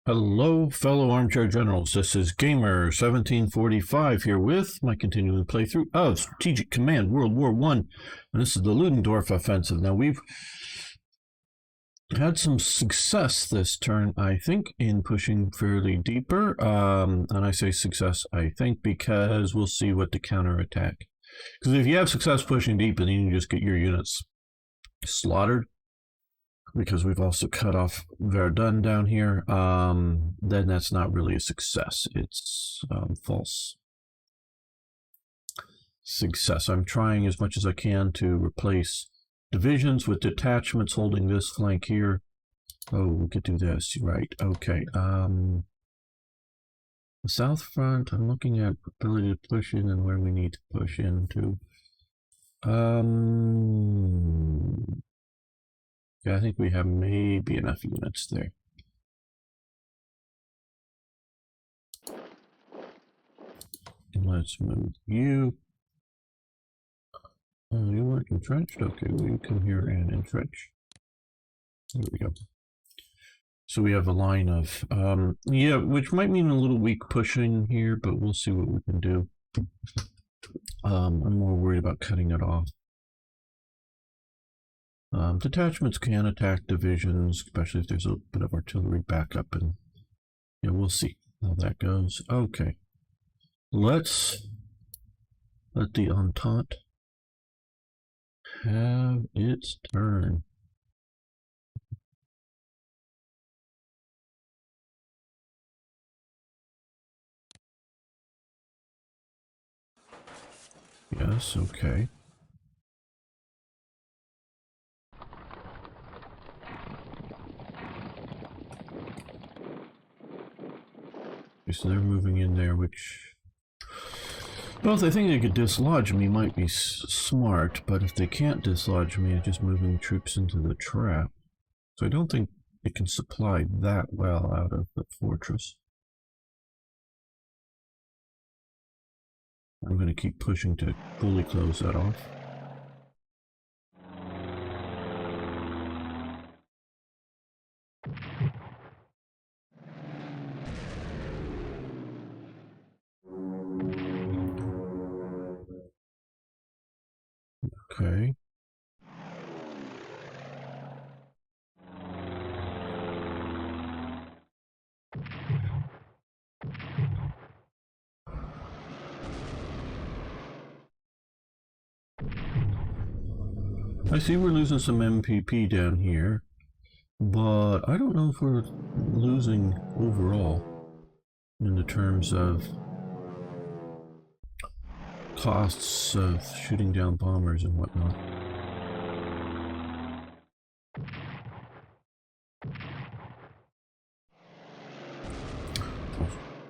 Hello, fellow armchair generals. This is Gamer1745 here with my continuing playthrough of Strategic Command World War One, and this is the Ludendorff offensive. Now, we've had some success this turn, I think, in pushing fairly deeper. And I say success, I think, because we'll see what the counterattack. Because if you have success pushing deep, then you can just get your units slaughtered. Because we've also cut off Verdun down here, then that's not really a success. It's false success. I'm trying as much as I can to replace divisions with detachments holding this flank here. Oh, we could do this, right? Okay. The south front, I'm looking at ability to push in and where we need to push into. Yeah, I think we have maybe enough units there. Let's move you. Oh, you weren't entrenched? Okay, well, you come here and entrench. There we go. So we have a line of, yeah, which might mean a little weak pushing here, but we'll see what we can do. I'm more worried about cutting it off. Detachments can attack divisions, especially if there's a bit of artillery backup, and yeah, we'll see how that goes. Okay, let's let the Entente have its turn. Yes, okay. So they're moving in there, which, well, if they think they could dislodge me, might be smart, but if they can't dislodge me, just moving troops into the trap. So I don't think it can supply that well out of the fortress. I'm going to keep pushing to fully close that off. Okay. I see we're losing some MPP down here, but I don't know if we're losing overall in the terms of costs of shooting down bombers and whatnot.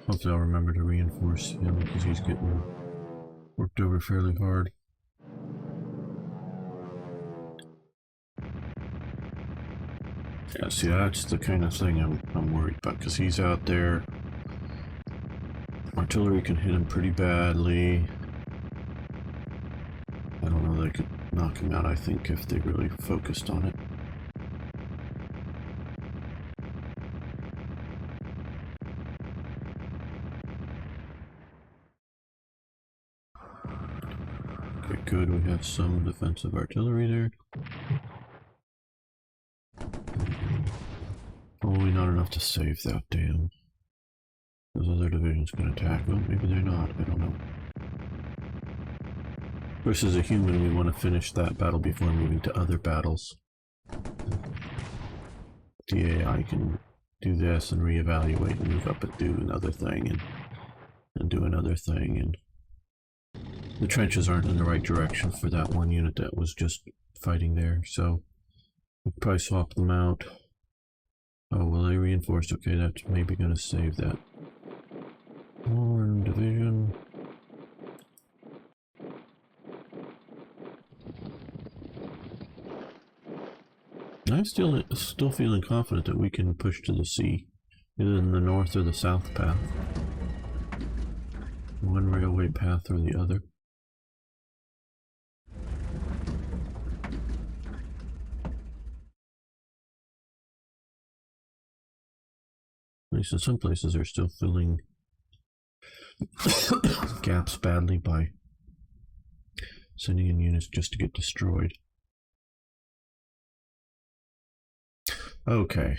Hopefully I'll remember to reinforce him because he's getting worked over fairly hard. Yeah, see, that's the kind of thing I'm worried about, because he's out there. Artillery can hit him pretty badly. I don't know, they could knock him out, I think, if they really focused on it. Okay, good, we have some defensive artillery there. Probably not enough to save that, damn. Those other divisions can attack. Well, maybe they're not, I don't know. Of course, as a human, we want to finish that battle before moving to other battles. The AI can do this and reevaluate and move up and do another thing and do another thing, and the trenches aren't in the right direction for that one unit that was just fighting there, so we'll probably swap them out. Oh, well, they reinforced. Okay, that's maybe going to save that. One division. I'm still feeling confident that we can push to the sea, either in the north or the south path. One railway path or the other. At least in some places they're still filling gaps badly by sending in units just to get destroyed. Okay.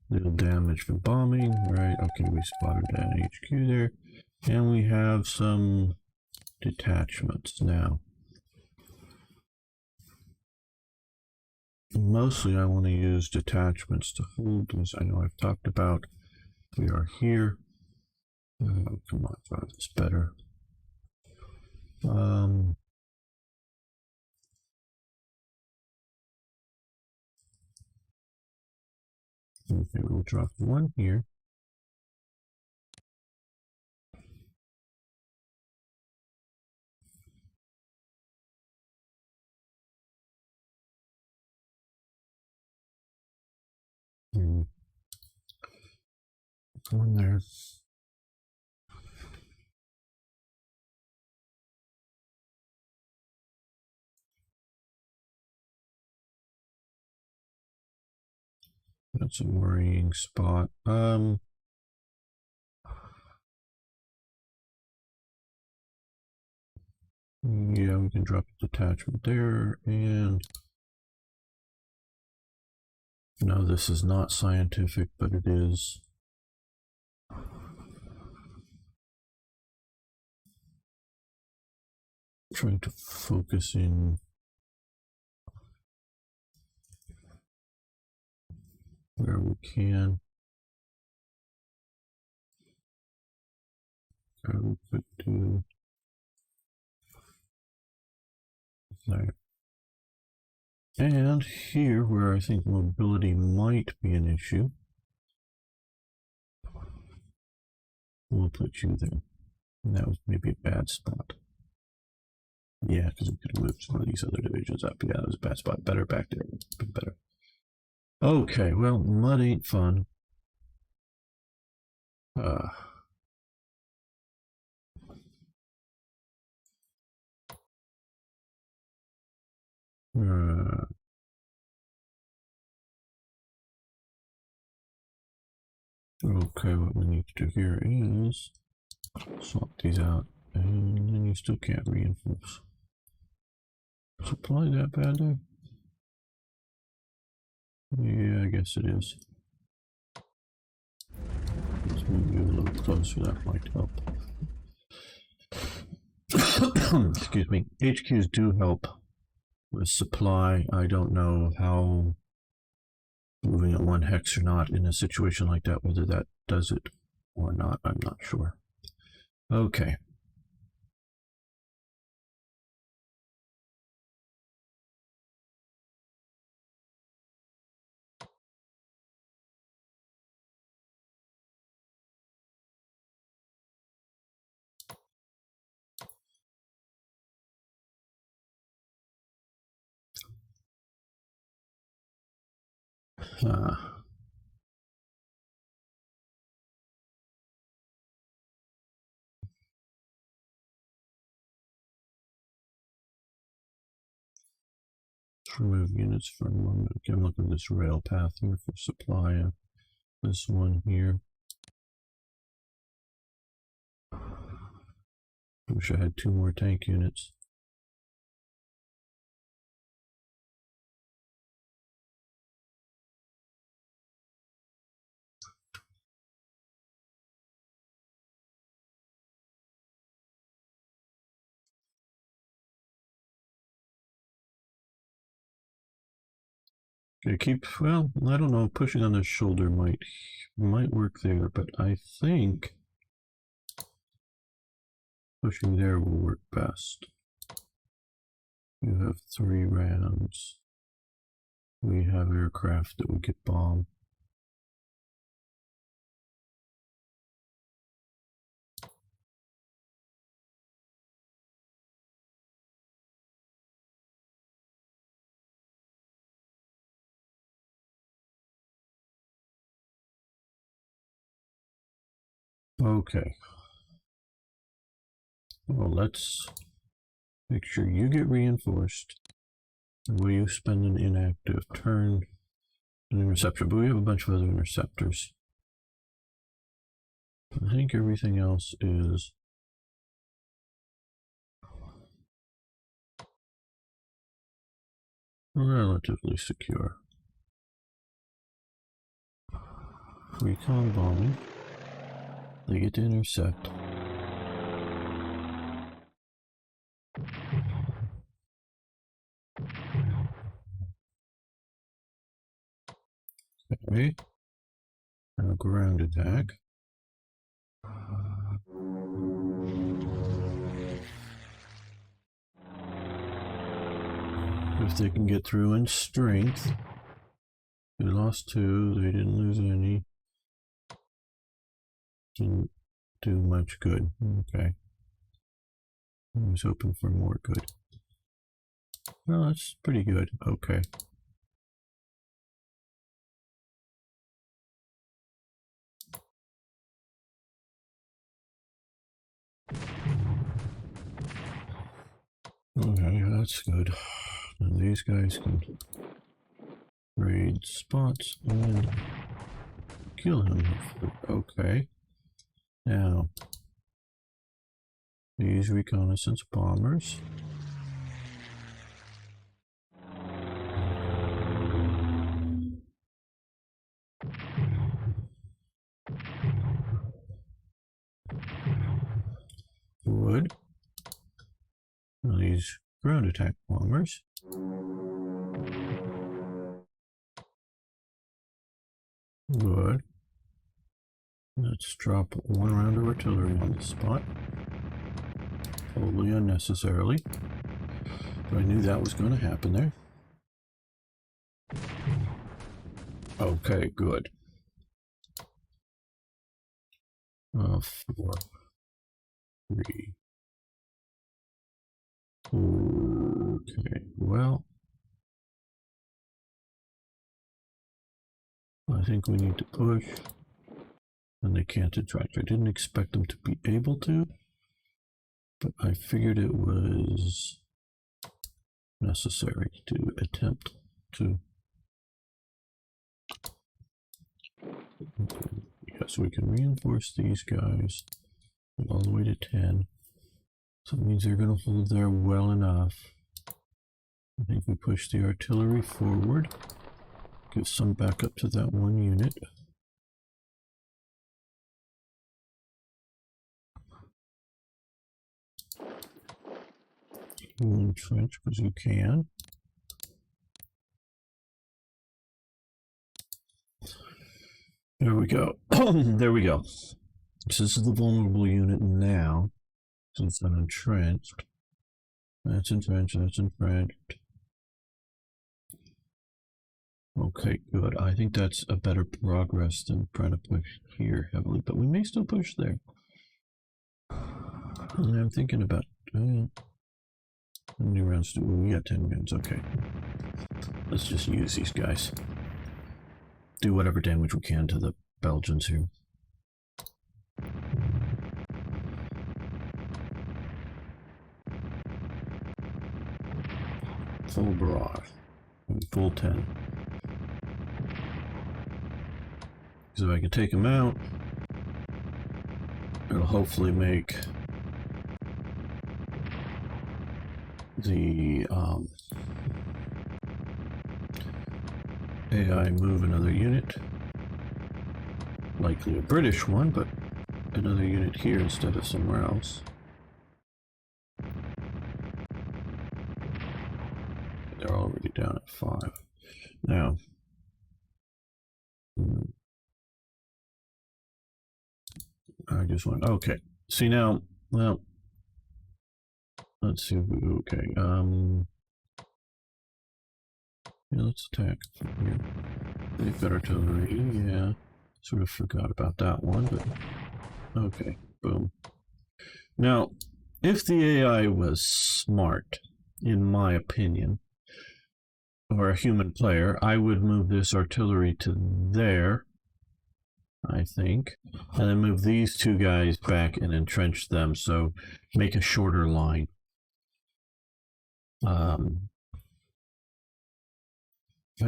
Little damage from bombing, right? Okay, we spotted an HQ there. And we have some detachments now. Mostly I want to use detachments to hold things I know I've talked about. We are here. Come on, that's better. Okay, we'll drop one here. One there. That's a worrying spot. Yeah, we can drop a detachment there, and no, this is not scientific, but it is. Trying to focus in where we can. We could do there. And here, where I think mobility might be an issue, we'll put you there. And that was maybe a bad spot. Yeah, because we could have moved some of these other divisions up. Yeah, that was a bad spot. Better back there. Better. Okay, well, mud ain't fun. Okay, what we need to do here is swap these out, and then you still can't reinforce. Supply that bad there? Yeah, I guess it is. Let's move you a little closer, that might help. Excuse me. HQs do help with supply. I don't know how moving at 1 hex or not in a situation like that, whether that does it or not, I'm not sure. Okay. Remove units from one. Okay, I'm looking at this rail path here for supply of this one here. Wish I had 2 more tank units. Okay, well, I don't know, pushing on the shoulder might work there, but I think pushing there will work best. You have 3 rams. We have aircraft that would get bombed. Okay. Well, let's make sure you get reinforced. Will you spend an inactive turn? An interceptor, but we have a bunch of other interceptors. I think everything else is relatively secure. Recon bombing. They get to intercept. Okay. Now ground attack. If they can get through in strength. They lost 2, they didn't lose any. Didn't do much good. Okay. I was hoping for more good. Well, that's pretty good. Okay. Okay, that's good. And these guys can raid spots and kill him. Okay. Now, these reconnaissance bombers. Wood. Now these ground attack bombers. Good. Let's drop 1 round of artillery on the spot. Totally unnecessarily. But I knew that was going to happen there. Okay, good. 4, 3. Okay, well, I think we need to push. And they can't attract. I didn't expect them to be able to, but I figured it was necessary to attempt to. Okay. Yes, we can reinforce these guys all the way to 10. So it means they're going to hold there well enough. I think we push the artillery forward, give some backup to that 1 unit. You entrench because you can. There we go. There we go. So this is the vulnerable unit now. Since I'm entrenched. That's entrenched, that's entrenched. Okay, good. I think that's a better progress than trying to push here heavily, but we may still push there. And I'm thinking about how many rounds do we got? 10 rounds, okay. Let's just use these guys. Do whatever damage we can to the Belgians here. Full barrage. Full 10. Because if I can take them out, it'll hopefully make the AI move another unit. Likely a British one, but another unit here instead of somewhere else. They're already down at 5. Now, I just want, okay. See now, well, let's see, okay, yeah, let's attack from here. They've got artillery, yeah. Sort of forgot about that one, but okay, boom. Now, if the AI was smart, in my opinion, or a human player, I would move this artillery to there, I think, and then move these 2 guys back and entrench them, so make a shorter line. I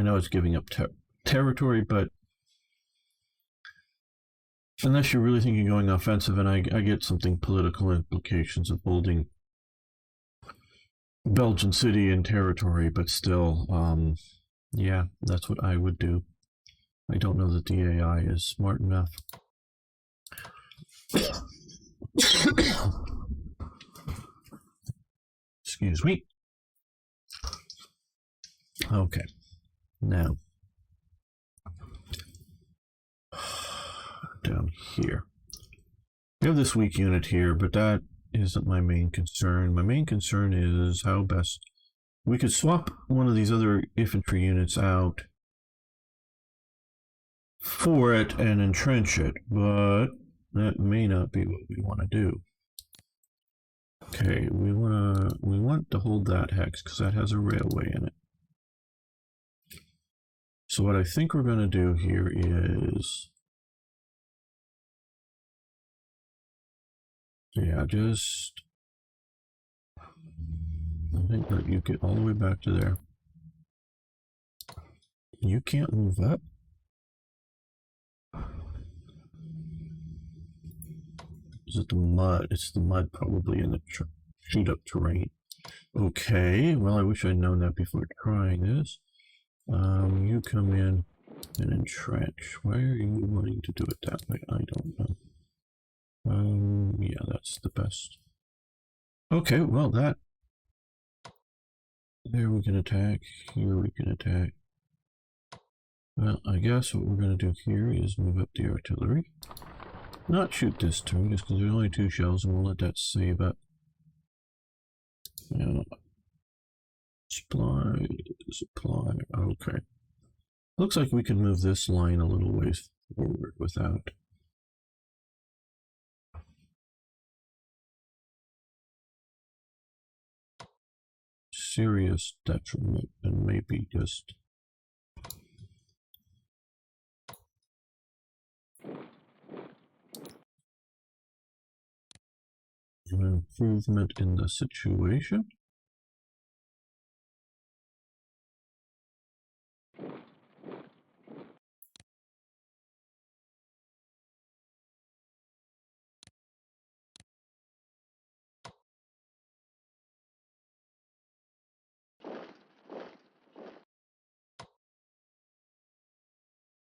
know it's giving up territory, but Unless you're really thinking going offensive, and I get something political implications of holding Belgian city and territory, but still, yeah, that's what I would do. I don't know that the AI is smart enough. Excuse me. Okay, now down here. We have this weak unit here, but that isn't my main concern. My main concern is how best we could swap one of these other infantry units out for it and entrench it, but that may not be what we want to do. Okay, we want to hold that hex because that has a railway in it. So what I think we're going to do here is, yeah, just I think that you get all the way back to there. You can't move up. Is it the mud? It's the mud probably in the shoot up terrain. Okay, well, I wish I'd known that before trying this. You come in and entrench. Why are you wanting to do it that way? I don't know. Yeah, that's the best. Okay, well, that. There we can attack. Here we can attack. Well, I guess what we're going to do here is move up the artillery. Not shoot this turn, just because there's only 2 shells, and we'll let that save up. Supply, okay. Looks like we can move this line a little ways forward without serious detriment, and maybe just an improvement in the situation.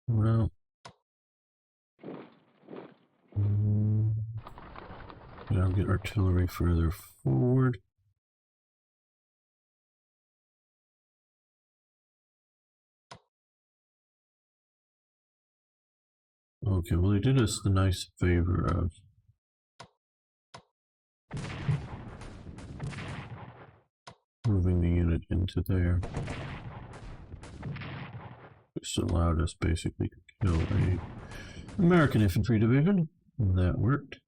Well, I'll get artillery further forward. Okay, well, they did us the nice favor of moving the unit into there. This allowed us basically to kill a American infantry division, and that worked.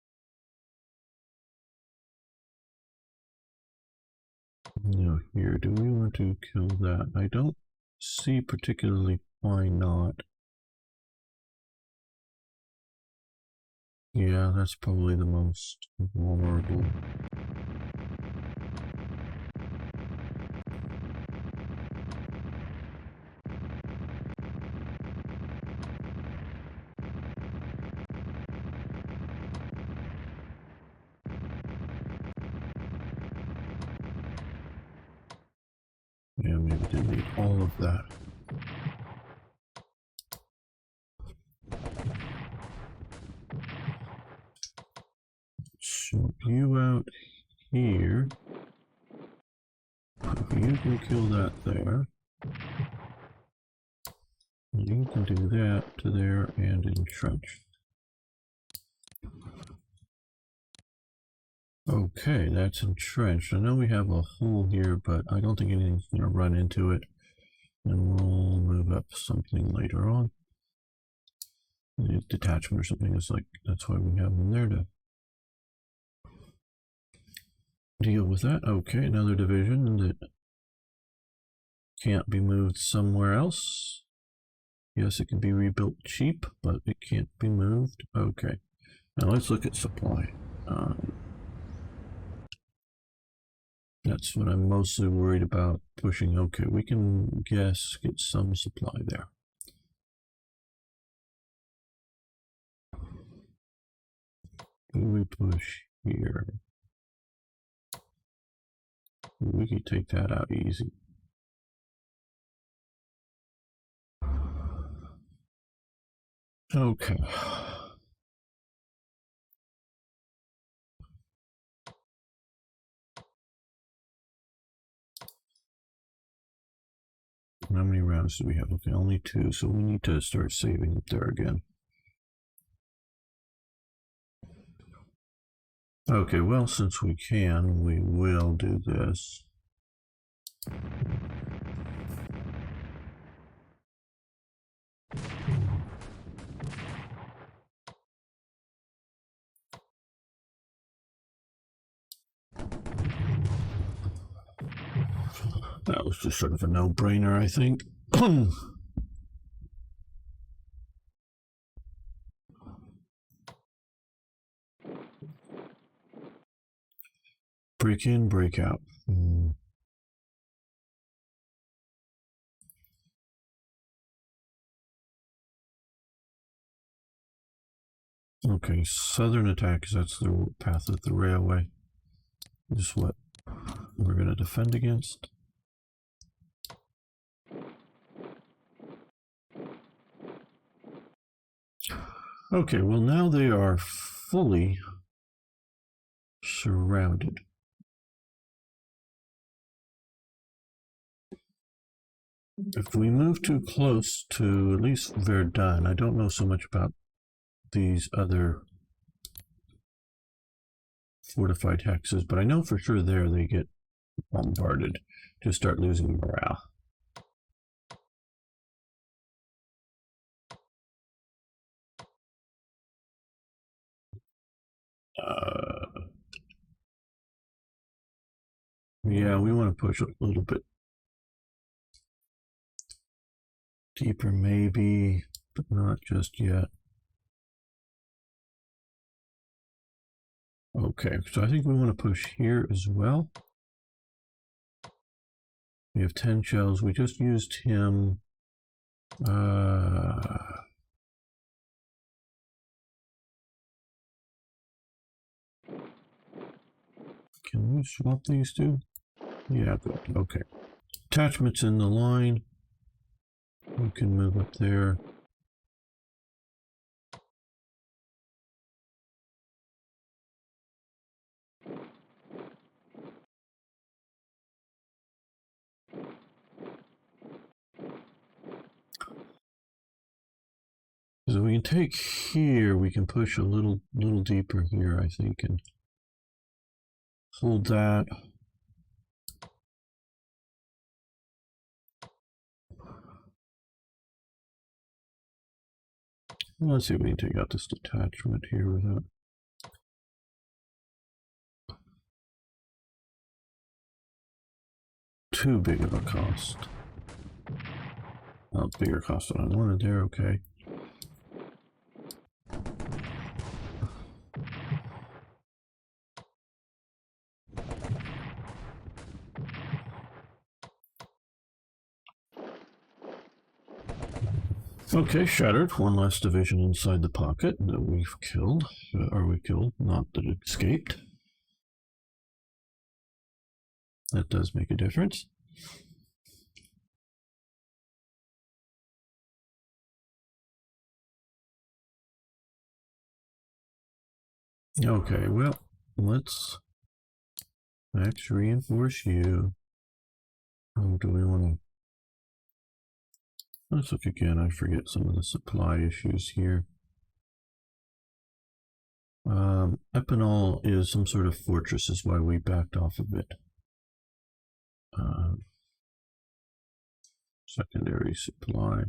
Now here, do we want to kill that? I don't see particularly why not. Yeah, that's probably the most vulnerable. Yeah, maybe delete all of that. So you out here. If you can kill that there, you can do that to there and entrench. Okay, that's entrenched. I know we have a hole here, but I don't think anything's going to run into it. And we'll move up something later on. Detachment or something is like, that's why we have them there to deal with that. Okay, another division that can't be moved somewhere else. Yes, it can be rebuilt cheap, but it can't be moved. Okay, now let's look at supply. That's what I'm mostly worried about pushing. Okay, we can get some supply there. Who do we push here? We could take that out easy. Okay. How many rounds do we have? Okay, only 2, so we need to start saving up there again. Okay, well, since we can, we will do this. That was just sort of a no-brainer, I think. Break in, break out. Okay, southern attack, because that's the path of the railway. This is what we're going to defend against. Okay, well, now they are fully surrounded. If we move too close to at least Verdun, I don't know so much about these other fortified hexes, but I know for sure there they get bombarded. Just start losing morale. Yeah, we want to push a little bit deeper maybe, but not just yet. Okay, so I think we want to push here as well. We have 10 shells. We just used him. Can we swap these two? Yeah, good. Okay. Attachments in the line. We can move up there. So we can take here, we can push a little deeper here, I think, and hold that. Let's see if we can take out this detachment here without too big of a cost. Well, bigger cost than I wanted there, okay. Okay, shattered. One less division inside the pocket that we've killed. Or we killed, not that it escaped. That does make a difference. Okay, well, let's max reinforce you. Oh, do we want to... Let's look again. I forget some of the supply issues here. Epinal is some sort of fortress, is why we backed off a bit. Secondary supply.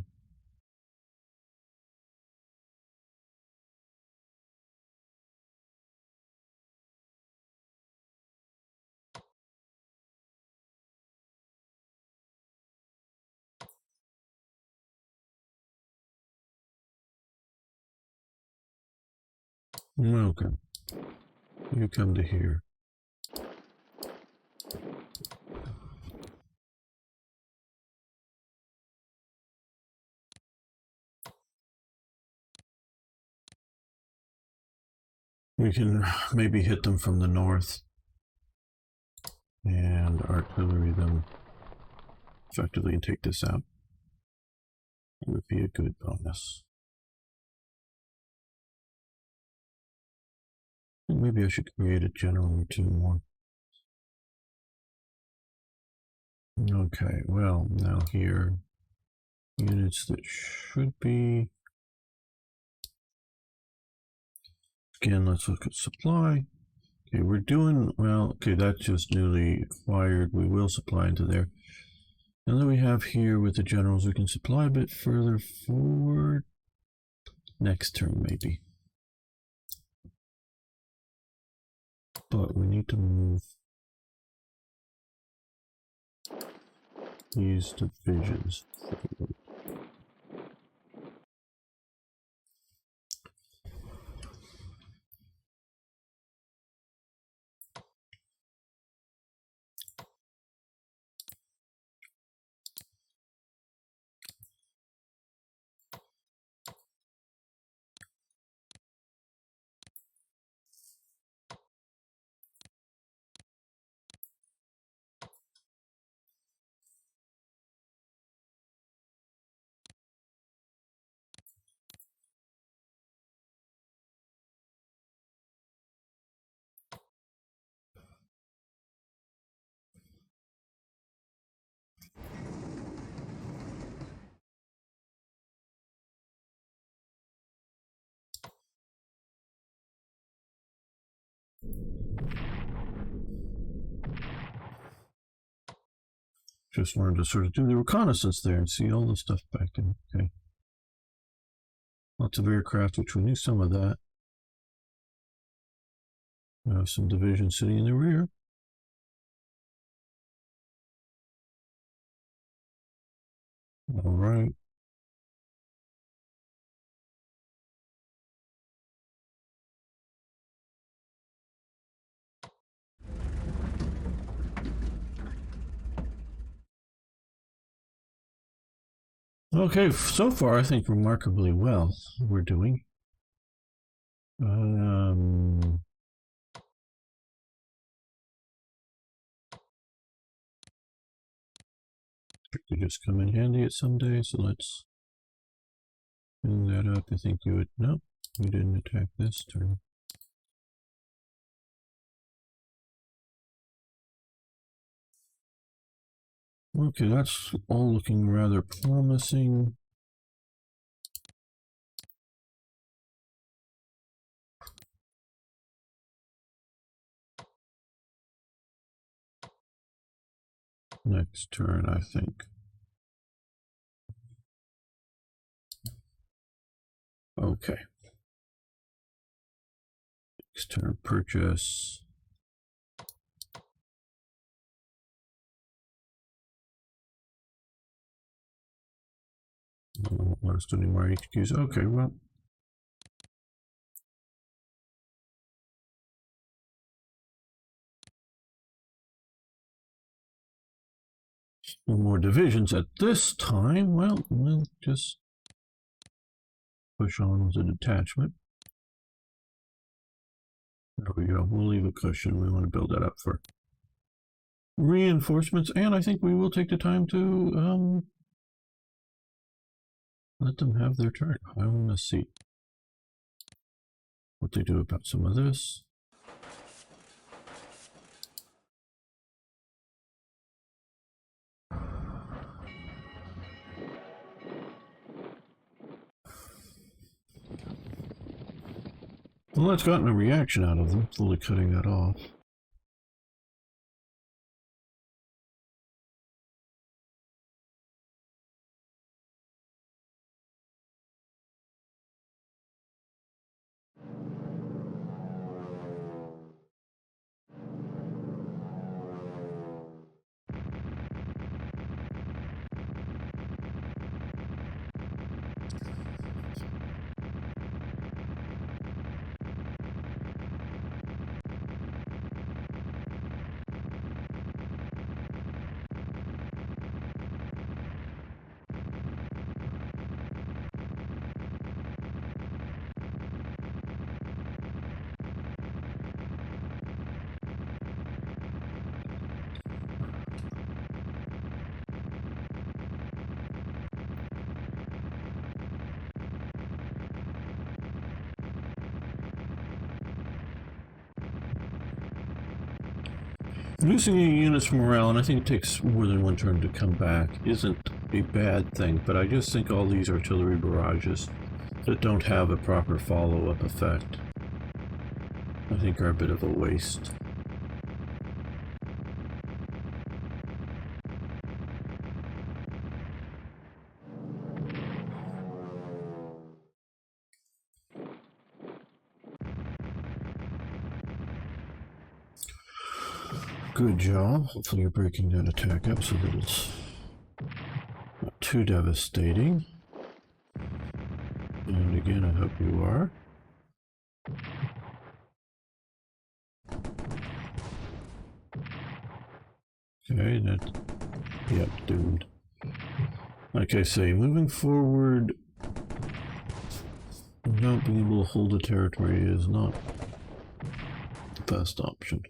Okay. You come to here. We can maybe hit them from the north and artillery them effectively and take this out. It would be a good bonus. Maybe I should create a general or two more. Okay, well, now here, units that should be... Again, let's look at supply. Okay, we're doing, well, okay, that's just newly acquired. We will supply into there. And then we have here with the generals, we can supply a bit further forward. Next turn, maybe. But we need to move these divisions forward. Just wanted to sort of do the reconnaissance there and see all the stuff back in. Okay. Lots of aircraft, which we knew some of that. Some divisions sitting in the rear. All right. Okay, so far I think remarkably well we're doing. Could just come in handy at some day, so let's clean that up. I think you would, no, you didn't attack this turn. Okay, that's all looking rather promising. Next turn, I think. Okay. Next turn, purchase. I don't want us to do any more HQs. Okay, well. No more divisions at this time. Well, we'll just push on with a detachment. There we go. We'll leave a cushion. We want to build that up for reinforcements, and I think we will take the time to let them have their turn. I want to see what they do about some of this. Well, that's gotten a reaction out of them, fully cutting that off. Losing any units from morale, and I think it takes more than one turn to come back, isn't a bad thing, but I just think all these artillery barrages that don't have a proper follow-up effect, I think are a bit of a waste. Good job. Hopefully you're breaking that attack up so that it's not too devastating. And again, I hope you are. Okay, that... Yep, doomed. Like I say, moving forward, not being able to hold the territory is not the best option.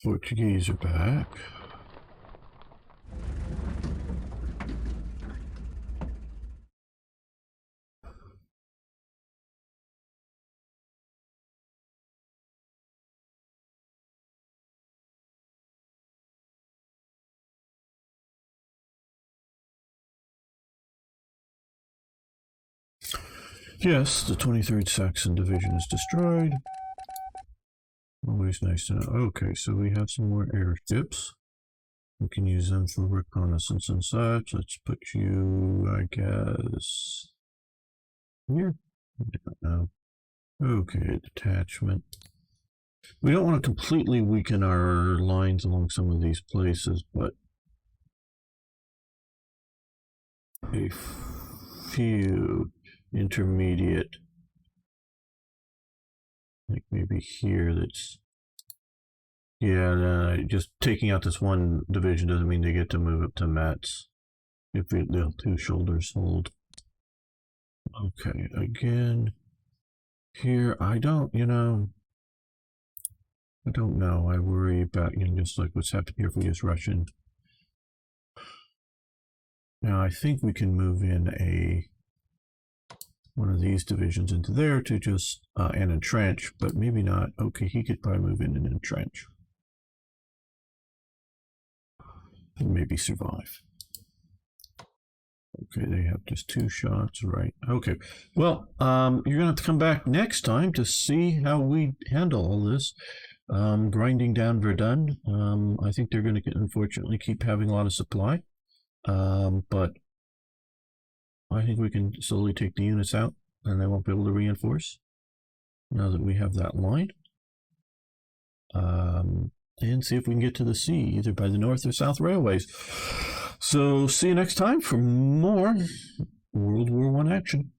Portuguese are back. Yes, the 23rd Saxon Division is destroyed. Always nice to know. Okay, so we have some more airships. We can use them for reconnaissance and such. Let's put you, I guess, here? I don't know. Okay, detachment. We don't want to completely weaken our lines along some of these places, but a few intermediate, like maybe here, that's, yeah, just taking out this one division doesn't mean they get to move up to Metz if the two shoulders hold. Okay, again, here, I don't know, I worry about, just like what's happened here if we use Russian. Now, I think we can move in one of these divisions into there to just, and entrench, but maybe not. Okay, he could probably move in and entrench. And maybe survive. Okay, they have just 2 shots, right? Okay, well, you're gonna have to come back next time to see how we handle all this. Grinding down Verdun. I think they're gonna unfortunately keep having a lot of supply. But I think we can slowly take the units out and they won't be able to reinforce now that we have that line. And see if we can get to the sea, either by the North or South Railways. So see you next time for more World War I action.